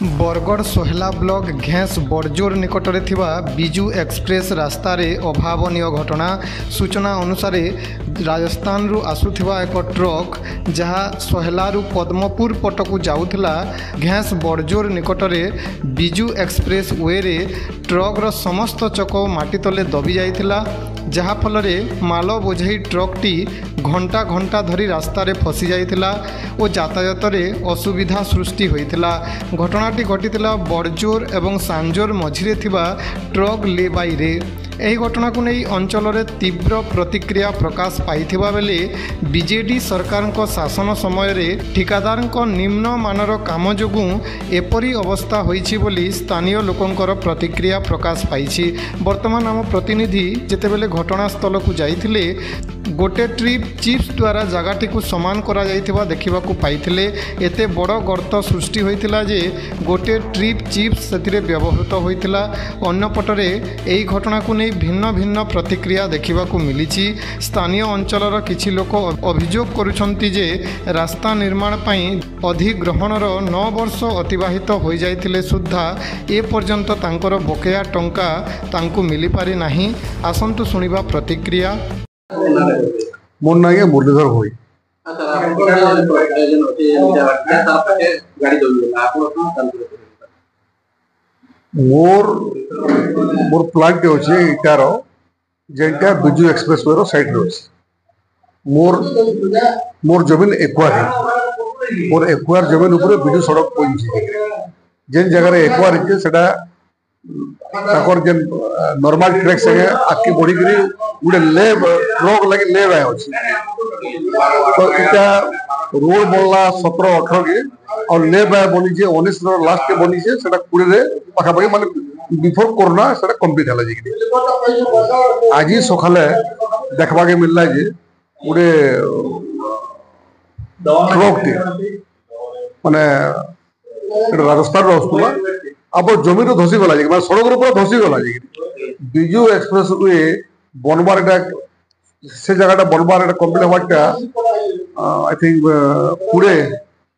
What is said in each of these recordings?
Bargarh सोहला block घेस बड़जोर निकटरे थिबा Biju express रास्तार अभावन घटना सूचना अनुसार राजस्थान रु आसुथिबा एक ट्रक जहाँ सोहलारू पद्मपुर पटकू जाउथिला घेस बड़जोर निकटरे बिजू एक्सप्रेस वे रे ट्रक्र समस्त चक माटी तले दबी जाइथिला जहाँ फल माल बोझाई ट्रकटी घंटा घंटा धरी रास्तार फसी जाइथिला और यातायात असुविधा सृष्टि होइथिला। घटनाटी घटिथिला बड़जोर एवं सांजोर मझिरे थिबा ट्रक लेबाई रे। एही घटना को नहीं अंचल में तीव्र प्रतिक्रिया प्रकाश पाइथिबा बेले बीजेडी सरकार शासन समय ठिकादार निम्न मानर काम जोगु एपरी अवस्था होइछि बोली स्थानीय लोकंकर प्रतिक्रिया प्रकाश पाइछि। वर्तमान आम प्रतिनिधि जेतेबेले घटनास्थल को जाइथिले गोटे ट्रिप चिप्स द्वारा जगटी को समान करा जाइथिबा देखिबाकू पाइथिले। एते बड़ गर्त सृष्टि होइथिला जे गोटे ट्रिप चिप्स सेतिरे व्यवहृत होइथिला। अन्य पटरे एही घटना को नहीं भिन्न भिन्न प्रतिक्रिया देखिबाकू मिलिछि। स्थानीय अंचलर किछि लोक अभियोग करुछन्ति जे रास्ता निर्माण पई अधिग्रहणर 9 वर्ष अतिबाहित हो जाइथिले सुद्धा ए पर्यंत तांकर बकेया टंका तांकू मिली पारि नाही। आसंतु सुनिबा प्रतिक्रिया। मोर ना मुरलीधर होई मोर मोर प्लांट के होचे इटार जेंटा बिजू एक्सप्रेस वे रो साइड रो मोर मोर जमीन एक्वार है। मोर एक्वार जमीन ऊपर बिजू सड़क पहुंची जेन जगह रे एक्वार है सेटा ताकर जेन नॉर्मल ट्रैक से आके बढ़ी करी उडे ले ट्रक लगे ले आए अछि तो इटा रोड बोलला 17 18 के और ले बाय बनी जे 19 रो लास्ट के बनी जे सेटा कुडे रे पाखा पाखी माने बिफोर कोरोना सेटा कंप्लीट हला जे आजी सखाले देखबा के मिलला जे उडे ट्रक टे माने राजस्थान रास्तुला अब जमीन धसी गला जे सड़क ऊपर धसी गला जे बिजू एक्सप्रेस वे बनबार से जगह बनबार कम्प्लीट हमारा आई थिंक पूरे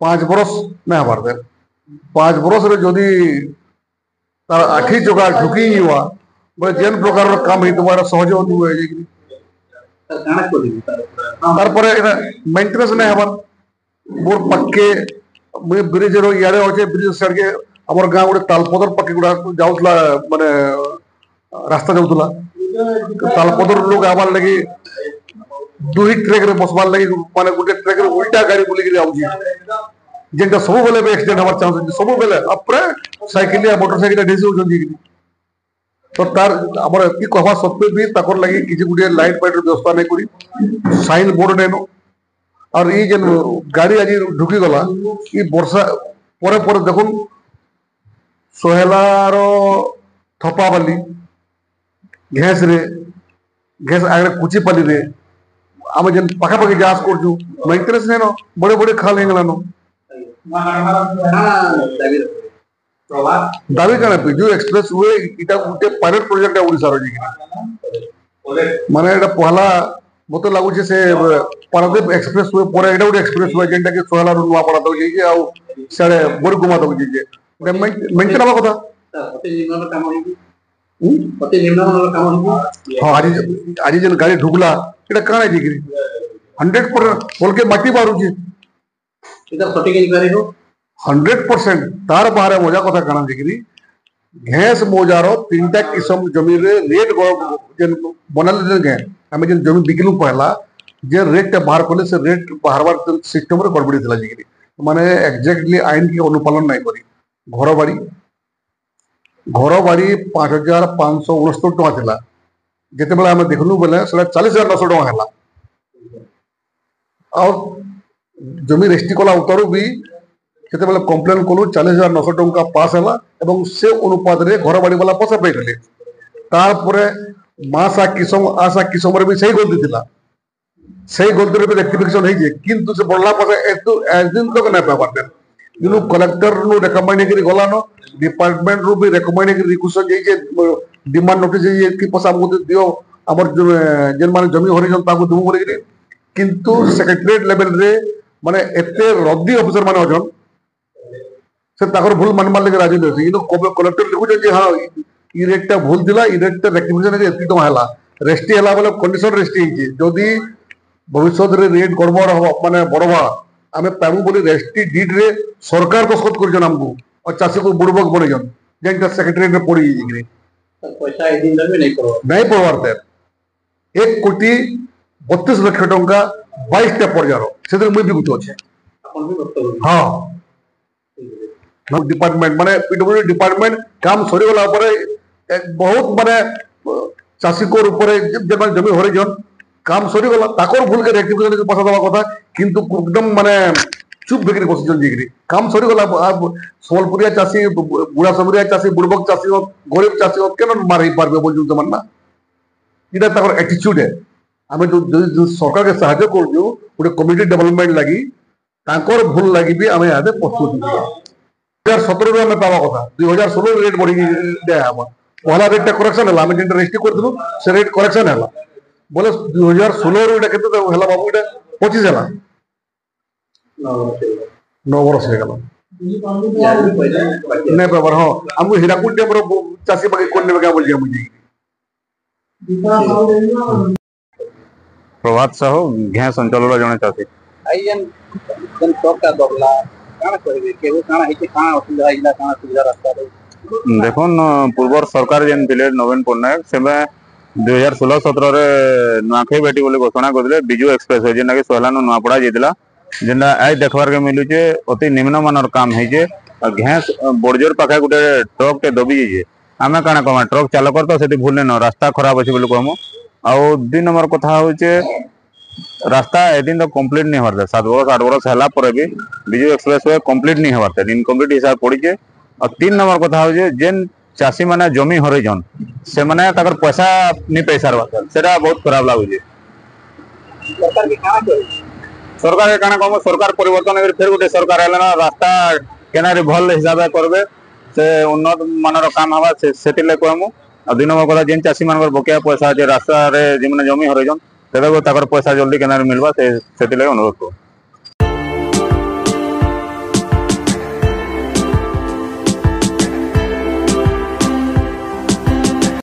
5 बरस नहीं हमार दे 5 बरस रे जदि तार आखि जगह ढुकी हुआ बोले जेन प्रकार काम ही तुम्हारा सहज हुए तार पर मेंटेनेंस नहीं हमार मोर पक्के ब्रिज रो यारे होचे ब्रिज साइड के हमर गांव गोटे तालपदर पक्के गुडा जाउतला माने रास्ता जाउतला तालपदर लोग आबार लगी दुही ट्रैक रे बसबार लगी माने गोटे ट्रैक रे उल्टा गाड़ी बुली के आउजी जेंटा सब बेले बे एक्सीडेंट हमार चांस सब बेले अपरे साइकिल या मोटरसाइकिल ढेसी हो जंदी तो तार हमर की कहवा सत्वे भी ताकर लगी किछि गुटे लाइट पाइट व्यवस्था नहीं करी साइन बोर्ड नेनो और ई जेन गाड़ी आज ढुकी गला ई वर्षा परे परे देखुन सोहेलार थपाबाली घेस रे घेस आगे कुचिपाली रे आम जेन पाखापाखि जास करछु मेंटेनेंस नेनो बड़े बड़े खाल हेंगलानो दाबी कना बिजू एक्सप्रेस वे इटा गुटे पायलट प्रोजेक्ट है ओडिसा रो जी माने एटा पहला मते लागु जे से पारादीप एक्सप्रेस वे पर एटा गुटे एक्सप्रेस वे जेंटा के सोहला रो नुवा पड़ा दो जे आ साडे बोरगुमा दो जे मेंटेन हवा कथा अति निम्न मानर काम हो हां आज जन गाड़ी ढुकला एटा काना जी 100% बोल के माटी मारू जी इधर सटी के गाड़ी हो 100% तार बाहर मजा कथा काना जी घेस मोजारो तीनटा किस्म जमीन रे रेट जन बनल जन गे हमें जन जमीन बिकलु पहला जे रेट बाहर कोले से रेट बाहर सिस्टम रे गड़बड़ी थला जी माने एग्जैक्टली आईन की अनुपालन नहीं करी घर बाड़ी 5569 टका थिला जेते बेला हम देखलु बेले सेला 40900 टका हला और जमीन रेस्टी कोला उतरु भी जेते बेला कंप्लेन कोलु 40900 टका पास हला एवं से अनुपात रे घर बाड़ी वाला पैसा पे गले तार परे मासा किसम रे भी सही गलती थिला सही गलती रे भी रेक्टिफिकेशन है जे किंतु से बड़ला पैसा एतु एजिन तक ना पाबार दिनु कलेक्टर नु रेकमेंड करी गलानो डिपार्टमेंट रू भी रेकमेंड करी रिक्वेस्ट जे डिमांड नोटिस जे कि पैसा हमको दियो हमर जेन माने जमी हरिजन ताको दुमु बोली किंतु सेक्रेटरीट लेवल रे माने एते रद्दी ऑफिसर माने अजन से ताकर भूल मानबार लगे राजी नहीं कि कलेक्टर लिखुचे जे हाँ इ रेट टा भूल थिला इ रेट टा रेक्टिफिकेशन एति टका हला रेस्टी हला बोले कंडीशन रेस्टी हिची जदी भविष्य रे रेट गड़बड़ हो माने बड़वा आमे पाबु बोली रेस्टी डीड रे सरकार तो शोध करजन हमको और चासी को बुड़बक बनेजन जेंटा सेक्रेटरी रे पड़ी जिग्री पैसा ए दिन में नहीं पड़वार ते 1 कोटी 32 लाख टंका 22 टा पर्यार से मुई भी गुतो छे अपन भी वक्तव्य हाँ डिपार्टमेंट माने पीडब्ल्यू डिपार्टमेंट काम सरी गला परे एक बहुत माने चासी को ऊपर जब जमी हरे जन काम सरी गला ताकर भूल के रेक्टिफिकेशन के पैसा दवा कथा किंतु एकदम माने चुप बेकरी बसिजन जिग्री काम सरी गला सोलपुरिया चासी बुढ़ा समरिया चासी बुड़बक चासी हो गरीब चासी हो केन मारही पारबे बोल जुन जमाना इटा ताकर एटीट्यूड है आमे जो सरकार के सहायता करजु गोटे कम्युनिटी डेवलपमेंट लगी ताकर भूल लगी भी आमे आदे प्रस्तुत 2017 रे आमे पावा कथा 2016 रेट बढ़ी दे हम पहला रेट करेक्शन हला आमे जेंटा रेस्ट्रिक्ट करथु से रेट करेक्शन हला बोले 2016 रे एटा केते हला बाबू एटा 25 हला 9 वर्ष हो गला नहीं पावर हां हमको हीराकुद टेम्पर चासी बाकी कोन ने का बोल दिया मुझे प्रभात साहू घेस अंचल जड़े चाषी आइजन जन टॉप का दबला काना करबे केहू काना हिते काना असुविधा आइला काना सुविधा रास्ता रे देखुन पूर्वर सरकार जेन थिले नवीन पट्टनायक सेबे 2016-17 रे नुआखाई बेटी बोली घोषणा करथिले बिजू एक्सप्रेस है जेना कि सोहलानु नुआपड़ा जेतला जेना आइ देखबार के मिलु जे अति निम्न मानर काम है जे घेस बड़जोर पाखा गुटे ट्रक टे दबी जे आमे काना कमा ट्रक चालक तो सेति भूल न रास्ता खराब अछि बोली कहमु आ 2 नंबर कथा होचे रास्ता एदिन तो कंप्लीट नहीं होता 7 वर्ष 8 वर्ष हला पर भी बिजू एक्सप्रेस वे कंप्लीट नहीं होता इनकम्प्लीट हिसाब पड़ी के और 3 नंबर कथा हो जेन चासी माने जमी हरे जन से माने तकर पैसा नहीं पैसा रहा सेटा बहुत खराब लागुजे सरकार के काना करे सरकार के काना कम सरकार परिवर्तन कर फिर गोटे सरकार हला ना रास्ता केनारे भल हिसाब करबे से उन्नत मानर काम हवा सेतिले कहमु और 2 नंबर कथा जेन चासी मानकर बकिया पैसा जे रास्ता रे जे माने जमी हरे जन तेरे को ताकर पैसा जल्दी केनारे मिलबा से अनुरोध को